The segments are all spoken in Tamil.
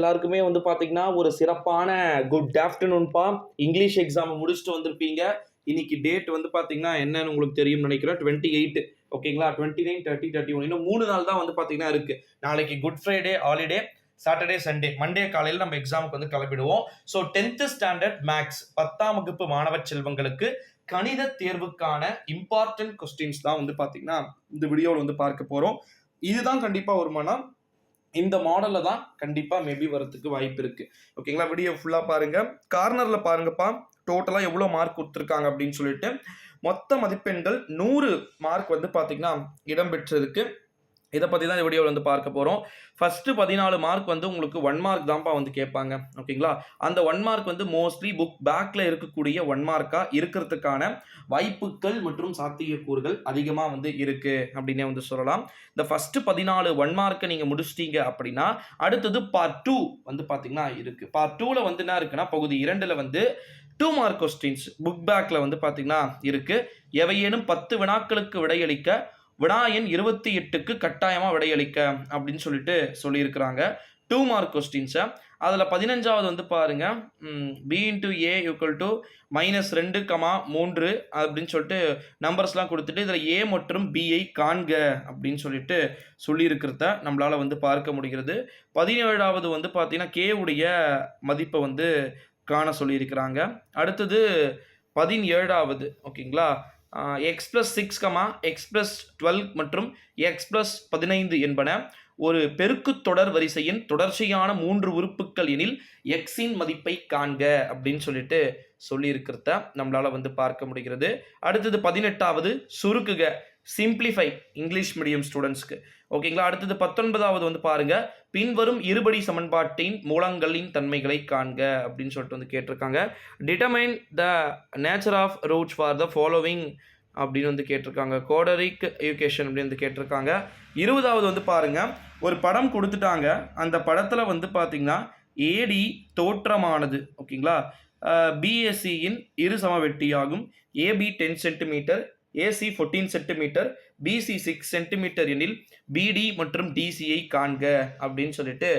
எல்லாருக்குமே வந்து பார்த்தீங்கன்னா, ஒரு சிறப்பான குட் ஆஃப்டர்நூன்பா. இங்கிலீஷ் எக்ஸாம முடிச்சுட்டு வந்திருப்பீங்க. இன்னைக்கு டேட் வந்து பார்த்தீங்கன்னா, என்னன்னு உங்களுக்கு தெரியும்னு நெனைக்கிறேன். 28 ஓகேங்களா? 29, 30, 31 இன்னும் 3 நாள் தான் வந்து பார்த்தீங்கன்னா இருக்கு. நாளைக்கு good Friday holiday, Saturday, Sunday. Monday காலையில நம்ம எக்ஸாமுக்கு வந்து கிளம்பிடுவோம். ஸோ 10th ஸ்டாண்டர்ட் மேத்ஸ் 10ஆம் வகுப்பு மாணவ செல்வங்களுக்கு கணித தேர்வுக்கான இம்பார்ட்டன்ட் கொஸ்டின்ஸ் தான் வந்து பார்த்தீங்கன்னா, இந்த வீடியோல வந்து பார்க்க போறோம். இதுதான் கண்டிப்பா வருமானா இந்த மாடல்ல தான் கண்டிப்பா மேபி வரதுக்கு வாய்ப்பு இருக்கு. ஓகேங்களா? வீடியோ ஃபுல்லா பாருங்க. கார்னர்ல பாருங்கப்பா. டோட்டலா எவ்வளோ மார்க் குடுத்துருக்காங்க அப்படின்னு சொல்லிட்டு. மொத்த மதிப்பெண்கள் 100 மார்க் வந்து பார்த்தீங்கன்னா, இடம்பெற்றிருக்கு. இத பத்தி தான் இந்த வீடியோல வந்து பார்க்க போறோம். ஃபர்ஸ்ட் 14 மார்க் வந்து உங்களுக்கு 1 மார்க் தான்ப்பா வந்து கேட்பாங்க. ஓகேங்களா? அந்த 1 மார்க் வந்து மோஸ்ட்லி புக் பேக்ல இருக்கக்கூடிய 1 மார்க்கா இருக்கிறதுக்கான வாய்ப்புகள் மற்றும் சாத்தியக்கூறுகள் அதிகமா வந்து இருக்கு அப்படின்னே வந்து சொல்லலாம். இந்த ஃபர்ஸ்ட் 14 1 மார்க்க நீங்க முடிச்சிட்டீங்க அப்படின்னா, அடுத்தது பார்ட் 2 வந்து பார்த்தீங்கன்னா இருக்கு. பார்ட் 2ல வந்து என்ன இருக்குன்னா, பகுதி 2ல வந்து 2 மார்க் கொஸ்டின்ஸ் புக் பேக்ல வந்து பார்த்தீங்கன்னா இருக்கு. எவையேனும் 10 வினாக்களுக்கு விடையளிக்க வினா எண் 28க்கு கட்டாயமா விடையளிக்க அப்படின்னு சொல்லிட்டு சொல்லியிருக்கிறாங்க. 2 மார்க் கொஸ்டின்ஸ. அதுல 15வது வந்து பாருங்க. b into a equal to -2, 3 அப்படின்னு சொல்லிட்டு நம்பர்ஸ்லாம் குடுத்துட்டு, இதுல a மற்றும் b ஐ காண்க அப்படின்னு சொல்லிட்டு சொல்லியிருக்கிறத நம்மளால வந்து பார்க்க முடிகிறது. 17வது வந்து பார்த்தீங்கன்னா, k உடைய மதிப்ப வந்து காண சொல்லியிருக்கிறாங்க. அடுத்தது 17வது ஓகேங்களா? எக்ஸ் பிளஸ் 6, எக்ஸ் பிளஸ் 12 மற்றும் எக்ஸ் பிளஸ் 15 என்பன ஒரு பெருக்குத் தொடர் வரிசையின் தொடர்ச்சியான 3 உறுப்புக்கள் எனில் எக்ஸின் மதிப்பை காண்க அப்படின்னு சொல்லிட்டு சொல்லியிருக்கிறத நம்மளால வந்து பார்க்க முடிகிறது. அடுத்தது 18வது சுருக்குக சிம்பிளிஃபை இங்கிலீஷ் மீடியம் ஸ்டூடெண்ட்ஸ்க்கு. ஓகேங்களா? அடுத்தது 19வது வந்து பாருங்க, பின்வரும் இருபடி சமன்பாட்டின் மூலங்களின் தன்மைகளை காண்க அப்படின்னு சொல்லிட்டு வந்து கேட்டிருக்காங்க. Determine the nature of roots for the following அப்படின்னு வந்து கேட்டிருக்காங்க. குவாட்ரிக் ஈக்குவேஷன் அப்படின்னு வந்து கேட்டிருக்காங்க. 20வது வந்து பாருங்க, ஒரு படம் கொடுத்துட்டாங்க. அந்த படத்துல வந்து பார்த்தீங்கன்னா ஏடி தோற்றமானது ஓகேங்களா? பிஎஸ்சியின் இரு சமவெட்டியாகும். AB 10 centimetre, AC 14 centimetre, BC 6 centimetre எனில் பிடி மற்றும் டிசியை காண்க அப்படின்னு சொல்லிட்டு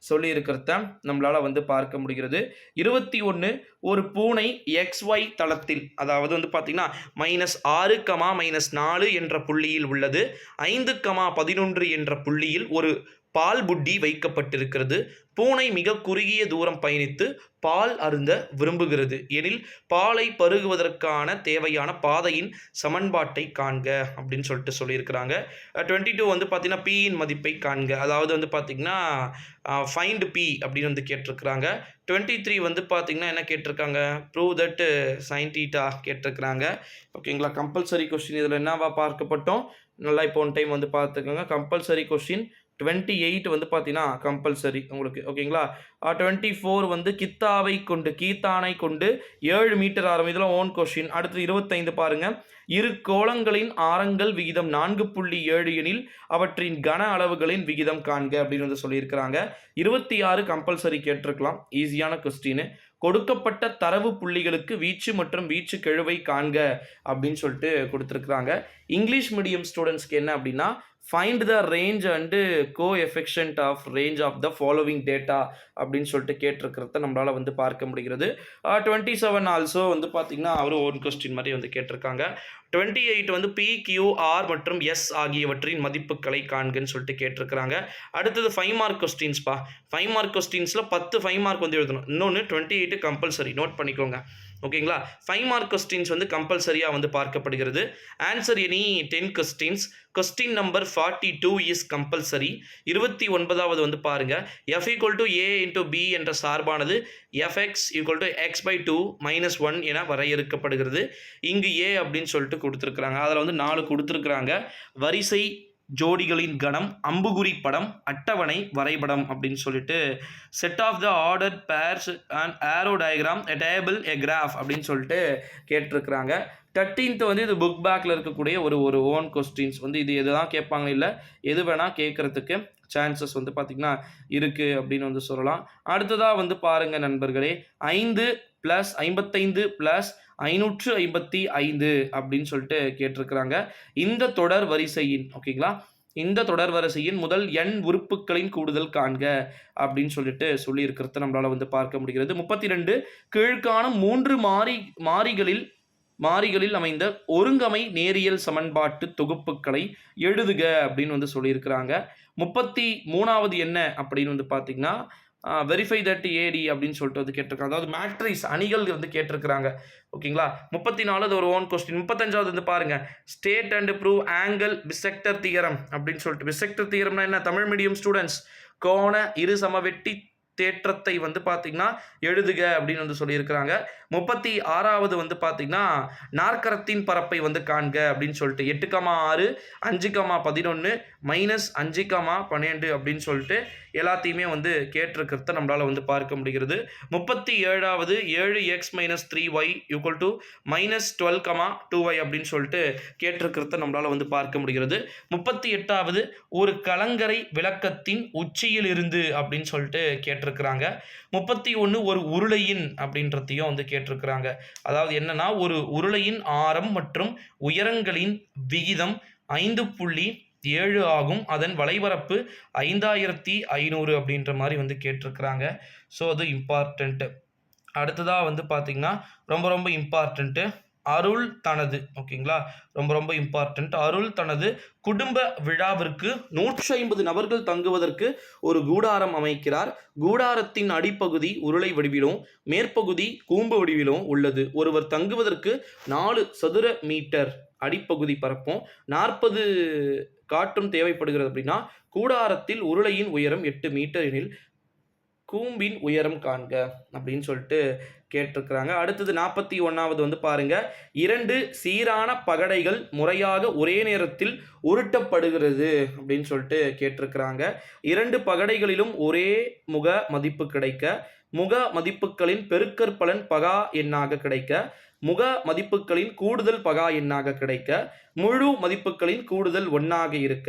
சொல்லியிருக்கிறத நம்மளால வந்து பார்க்க முடிகிறது. 21 ஒரு பூனை XY தளத்தில், அதாவது வந்து பார்த்தீங்கன்னா -6, -4 என்ற புள்ளியில் உள்ளது. 5, 11 என்ற புள்ளியில் ஒரு பால் புட்டி வைக்கப்பட்டிருக்கிறது. பூனை மிக குறுகிய தூரம் பயணித்து பால் அருந்த விரும்புகிறது எனில் பாலை பருகுவதற்கான தேவையான பாதையின் சமன்பாட்டை காண்க அப்படின்னு சொல்லிட்டு சொல்லியிருக்கிறாங்க. 22 வந்து பார்த்தீங்கன்னா பியின் மதிப்பை காண்க, அதாவது வந்து பார்த்தீங்கன்னா ஃபைண்ட் பி அப்படின்னு வந்து கேட்டிருக்கிறாங்க. 23 வந்து பார்த்தீங்கன்னா என்ன கேட்டிருக்காங்க, ப்ரூவ் தட் சைன் தீட்டா கேட்டிருக்கிறாங்க. ஓகேங்களா? கம்பல்சரி கொஸ்டின் இதில் என்னவா பார்க்கப்பட்டோம், நல்லா இப்போ ஒன் டைம் வந்து பார்த்துக்கோங்க. கம்பல்சரி கொஸ்டின் 28 வந்து பார்த்தீங்கன்னா கம்பல்சரி உங்களுக்கு. ஓகேங்களா? 24 வந்து கீத்தானை கொண்டு 7 மீட்டர் ஆரம், இதெல்லாம் ஓன் கொஸ்டின். அடுத்து 25 பாருங்க, இரு கோளங்களின் ஆரங்கள் விகிதம் 4.7 எனில் அவற்றின் கன அளவுகளின் விகிதம் காண்க அப்படின்னு வந்து சொல்லியிருக்கிறாங்க. 26 கம்பல்சரி கேட்டிருக்கலாம், ஈஸியான கொஸ்டின். கொடுக்கப்பட்ட தரவு புள்ளிகளுக்கு வீச்சு மற்றும் வீச்சு கெழுவை காண்க அப்படின்னு சொல்லிட்டு கொடுத்துருக்குறாங்க. இங்கிலீஷ் மீடியம் ஸ்டூடெண்ட்ஸ்க்கு என்ன அப்படின்னா, find the range and coefficient of range of the following data அப்படின்னு சொல்லிட்டு கேட்டிருக்கிறத நம்மளால் வந்து பார்க்க முடிகிறது. 27 ஆல்சோ வந்து பார்த்தீங்கன்னா அவர் ஓன் கொஸ்டின் மாதிரி வந்து கேட்டிருக்காங்க. 28 வந்து பி, கியூ, ஆர் மற்றும் எஸ் ஆகியவற்றின் மதிப்புகளை காண்கன்னு சொல்லிட்டு கேட்டிருக்கிறாங்க. அடுத்தது 5 மார்க் கொஸ்டின்ஸ்பா. 5 மார்க் கொஸ்டின்ஸில் 10 5 மார்க் வந்து எழுதணும். இன்னொன்று 28 கம்பல்சரி, நோட் பண்ணிக்கோங்க. ஓகேங்களா? 5 மார்க் கொஸ்டின்ஸ் வந்து கம்பல்சரியாக வந்து பார்க்கப்படுகிறது. Answer any 10 questions. Question number 42 is compulsory. 29வது வந்து பாருங்க, f equal to a into b என்ற சார்பானது fx ஈக்குவல் டு x/2 -1 என வரையறுக்கப்படுகிறது. இங்கு a அப்படின்னு சொல்லிட்டு கொடுத்துருக்குறாங்க. அதில் வந்து 4 கொடுத்துருக்குறாங்க. வரிசை ஜோடிகளின் கணம், அம்புகுறி படம், அட்டவணை வரைபடம் அப்படின்னு சொல்லிட்டு set of the order pairs and arrow diagram, a table, a graph அப்படின்னு சொல்லிட்டு கேட்டிருக்கிறாங்க. 13th வந்து இது புக் பேக்கில் இருக்கக்கூடிய ஒரு ஓன் கொஸ்டின்ஸ் வந்து இது எதுதான் கேட்பாங்க, இல்லை எது வேணால் கேட்குறதுக்கு சான்சஸ் வந்து பார்த்திங்கன்னா இருக்குது அப்படின்னு வந்து சொல்லலாம். அடுத்ததாக வந்து பாருங்கள் நண்பர்களே, 5 + 55 + 555 அப்படின்னு சொல்லிட்டு கேட்டிருக்கிறாங்க. இந்த தொடர் வரிசையின் ஓகேங்களா இந்த தொடர் வரிசையின் முதல் n உறுப்புகளின் கூடுதல் காண்க அப்படின்னு சொல்லியிருக்கிறத நம்மளால வந்து பார்க்க முடிகிறது. 32 கீழ்காணும் 3 மாறிகளில் அமைந்த ஒருங்கமை நேரியல் சமன்பாட்டு தொகுப்புகளை எழுதுக அப்படின்னு வந்து சொல்லியிருக்கிறாங்க. 33வது என்ன அப்படின்னு வந்து பார்த்தீங்கன்னா வெரிஃபை தட் ஏடி அப்படின்னு சொல்லிட்டு வந்து கேட்டிருக்காங்க. அதாவது மேட்ரிக்ஸ் அணிகள் வந்து கேட்டிருக்கிறாங்க. ஓகேங்களா. 34 அது ஒரு ஓன் கொஸ்டின். 35வது வந்து பாருங்க, state and prove angle bisector theorem அப்படின்னு சொல்லிட்டு. பிசெக்டர் தியரம்னா என்ன? தமிழ் மீடியம் ஸ்டூடெண்ட்ஸ், கோண இரு சமவெட்டி தேற்றத்தை வந்து பார்த்தீங்கன்னா எழுதுக அப்படின்னு வந்து சொல்லியிருக்கிறாங்க. 36வது வந்து பார்த்தீங்கன்னா நாற்கரத்தின் பரப்பை வந்து காண்க அப்படின்னு சொல்லிட்டு 8,6 5,11 -5,12 அப்படின்னு சொல்லிட்டு எல்லாத்தையுமே வந்து கேட்டிருக்கிறத நம்மளால வந்து பார்க்க முடிகிறது. 37வது 7x - 3y = -12,2y அப்படின்னு சொல்லிட்டு கேட்டிருக்கிறத நம்மளால வந்து பார்க்க முடிகிறது. 38வது ஒரு கலங்கரை விளக்கத்தின் உச்சியில் இருந்து அப்படின்னு சொல்லிட்டு கேட்டிருக்கிறாங்க. 31 ஒரு உருளையின் அப்படின்றதையும் வந்து கேட்டிருக்கிறாங்க. அதாவது என்னன்னா, ஒரு உருளையின் ஆரம் மற்றும் உயரங்களின் விகிதம் 5.7 ஆகும். அதன் வளைபரப்பு 5500 அப்படின்ற மாதிரி வந்து கேட்டிருக்கிறாங்க. ஸோ அது இம்பார்ட்டண்ட்டு. அடுத்ததாக வந்து பார்த்தீங்கன்னா ரொம்ப இம்பார்ட்டண்ட்டு அருள் தனது, ஓகேங்களா, ரொம்ப இம்பார்ட்டண்ட். அருள் தனது குடும்ப விழாவிற்கு 150 நபர்கள் தங்குவதற்கு ஒரு கூடாரம் அமைக்கிறார். கூடாரத்தின் அடிப்பகுதி உருளை வடிவிலும் மேற்பகுதி கூம்பு வடிவிலும் உள்ளது. ஒருவர் தங்குவதற்கு 4 சதுர மீட்டர் அடிப்பகுதி பரப்பும் 40 காற்றும் தேவைப்படுகிறது அப்படின்னா கூடாரத்தில் உருளையின் உயரம் 8 மீட்டர் எனில் கூம்பின் உயரம் காண்க அப்படின்னு சொல்லிட்டு கேட்டிருக்கிறாங்க. அடுத்தது 41வது வந்து பாருங்க, 2 சீரான பகடைகள் முறையாக ஒரே நேரத்தில் உருட்டப்படுகிறது அப்படின்னு சொல்லிட்டு கேட்டிருக்கிறாங்க. 2 பகடைகளிலும் ஒரே முக மதிப்பு கிடைக்க, முக மதிப்புகளின் பெருக்கற்பலன் பகா எண்ணாக கிடைக்க, முக மதிப்புகளின் கூடுதல் பகா எண்ணாக கிடைக்க, முழு மதிப்புகளின் கூடுதல் 1ஆக இருக்க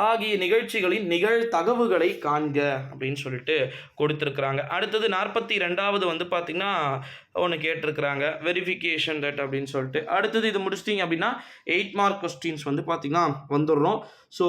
ஆகிய நிகழ்ச்சிகளின் நிகழ்தகவுகளை காண்க அப்படின்னு சொல்லிட்டு கொடுத்துருக்குறாங்க. அடுத்தது 42வது வந்து பார்த்தீங்கன்னா ஒன்று கேட்டிருக்கிறாங்க, வெரிஃபிகேஷன் தட் அப்படின்னு சொல்லிட்டு. அடுத்தது இது முடிச்சிட்டிங்க அப்படின்னா 8 மார்க் கொஸ்டின்ஸ் வந்து பார்த்தீங்கன்னா வந்துடுறோம். ஸோ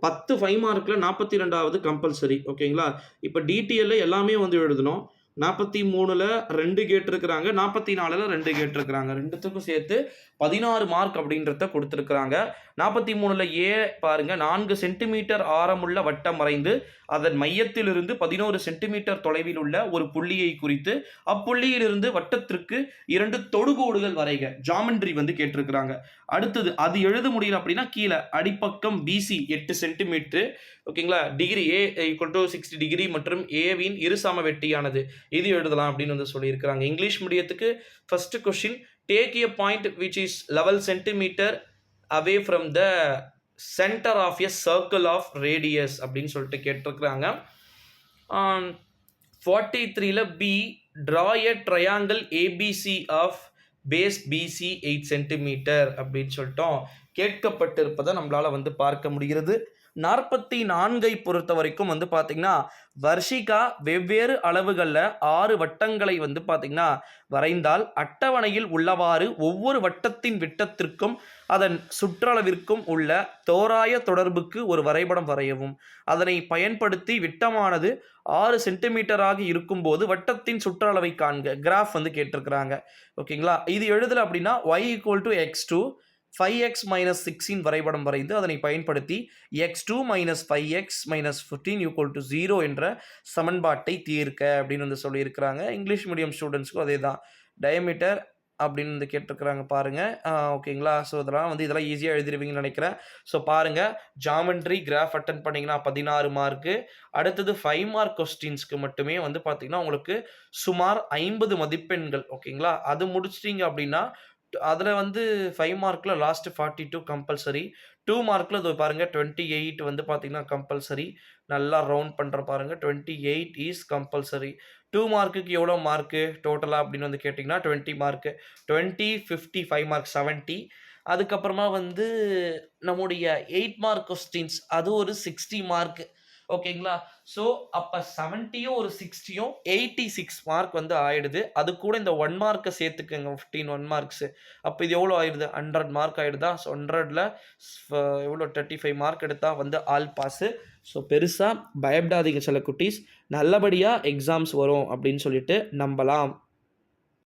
10 5 மார்க்கில் 42வது கம்பல்சரி, ஓகேங்களா. இப்போ டிடிஎல்ல எல்லாமே வந்து எழுதணும். 43ல் 2 கேட்டிருக்கிறாங்க, 44ல் 2 கேட்டிருக்கிறாங்க. ரெண்டுத்துக்கும் சேர்த்து 16 மார்க் அப்படின்றத கொடுத்துருக்குறாங்க. 43ல் ஏ பாருங்க, 4 சென்டிமீட்டர் ஆரமுள்ள வட்டம் வரைந்து அதன் மையத்திலிருந்து 11 சென்டிமீட்டர் தொலைவில் உள்ள ஒரு புள்ளியை குறித்து அப்புள்ளியிலிருந்து வட்டத்திற்கு 2 தொடுகோடுகள் வரைக. ஜாமெண்ட்ரி வந்து கேட்டிருக்கிறாங்க. அடுத்தது அது எழுத முடியல அப்படின்னா கீழே அடிப்பக்கம் பிசி 8 சென்டிமீட்டர், ஓகேங்களா. டிகிரி ஏ = 60 டிகிரி மற்றும் ஏவின் இரு சமவெட்டியானது, இது எழுதலாம் அப்படின்னு வந்து சொல்லியிருக்கிறாங்க. இங்கிலீஷ் மீடியத்துக்கு first question, take a point which is 11 centimetre away from the center of a circle of radius அப்படின்னு சொல்லிட்டு கேட்டிருக்கிறாங்க. 43ல் பி, draw a triangle ABC of base BC 8 centimetre அப்படின்னு சொல்லிட்டோம் கேட்கப்பட்டிருப்பதை நம்மளால வந்து பார்க்க முடிகிறது. 44ஐ பொறுத்த வரைக்கும் வந்து பார்த்தீங்கன்னா வர்ஷிகா வெவ்வேறு அளவுகளில் 6 வட்டங்களை வந்து பார்த்தீங்கன்னா வரைந்தால் அட்டவணையில் உள்ளவாறு ஒவ்வொரு வட்டத்தின் விட்டத்திற்கும் அதன் சுற்றளவிற்கும் உள்ள தோராய தொடர்புக்கு ஒரு வரைபடம் வரையவும். அதனை பயன்படுத்தி விட்டமானது 6 சென்டிமீட்டராக இருக்கும்போது வட்டத்தின் சுற்றளவை காண்க. கிராஃப் வந்து கேட்டிருக்கிறாங்க, ஓகேங்களா. இது எழுதலை அப்படின்னா y = x2 5x - 16 வரைபடம் வரைந்து அதனை பயன்படுத்தி x2 - 5x - 15 = 0 என்ற சமன்பாட்டை தீர்க்க அப்படின்னு வந்து சொல்லியிருக்கிறாங்க. இங்கிலீஷ் மீடியம் ஸ்டூடெண்ட்ஸ்க்கும் அதே தான். டயமீட்டர் அப்படின்னு வந்து கேட்டிருக்கிறாங்க பாருங்க, ஓகேங்களா. ஸோ இதெல்லாம் ஈஸியாக எழுதிடுவீங்கன்னு நினைக்கிறேன். ஸோ பாருங்க, ஜாமெண்ட்ரி கிராஃப் அட்டன் பண்ணிங்கன்னா 16 மார்க்கு. அடுத்தது 5 மார்க் கொஸ்டின்ஸ்க்கு மட்டுமே வந்து பார்த்தீங்கன்னா உங்களுக்கு சுமார் 50 மதிப்பெண்கள், ஓகேங்களா. அது முடிச்சிட்டிங்க அப்படின்னா அதில் வந்து 5 மார்க்கில் லாஸ்ட்டு 42 கம்பல்சரி. 2 மார்க்கில் இது பாருங்கள் 28 வந்து பார்த்தீங்கன்னா கம்பல்சரி. நல்லா ரவுண்ட் பண்ணுற பாருங்கள், 28 இஸ் கம்பல்சரி. 2 மார்க்குக்கு எவ்வளோ மார்க்கு டோட்டலாக அப்படின்னு வந்து கேட்டிங்கன்னா 20 மார்க்கு. 20 50 5 மார்க் 70. அதுக்கப்புறமா வந்து நம்முடைய 8 மார்க் கொஸ்டின்ஸ் அது ஒரு 60 மார்க்கு, ஓகேங்களா? ஸோ அப்ப 70யும் ஒரு 60யும் 86 மார்க் வந்து ஆயிடுது. அது கூட இந்த 1 மார்க்க சேர்த்துக்கங்க 15 1 மார்க்ஸ். அப்ப இது எவ்வளோ ஆயிடுது? 100 மார்க் ஆயிடுதா? ஸோ 100ல எவ்வளோ 35 மார்க் எடுத்தா வந்து ஆல் பாஸு. ஸோ பெருசா பயப்படாதீங்க செல்லக்குட்டீஸ். நல்லபடியா எக்ஸாம்ஸ் வரும் அப்படின்னு சொல்லிட்டு நம்பலாம்.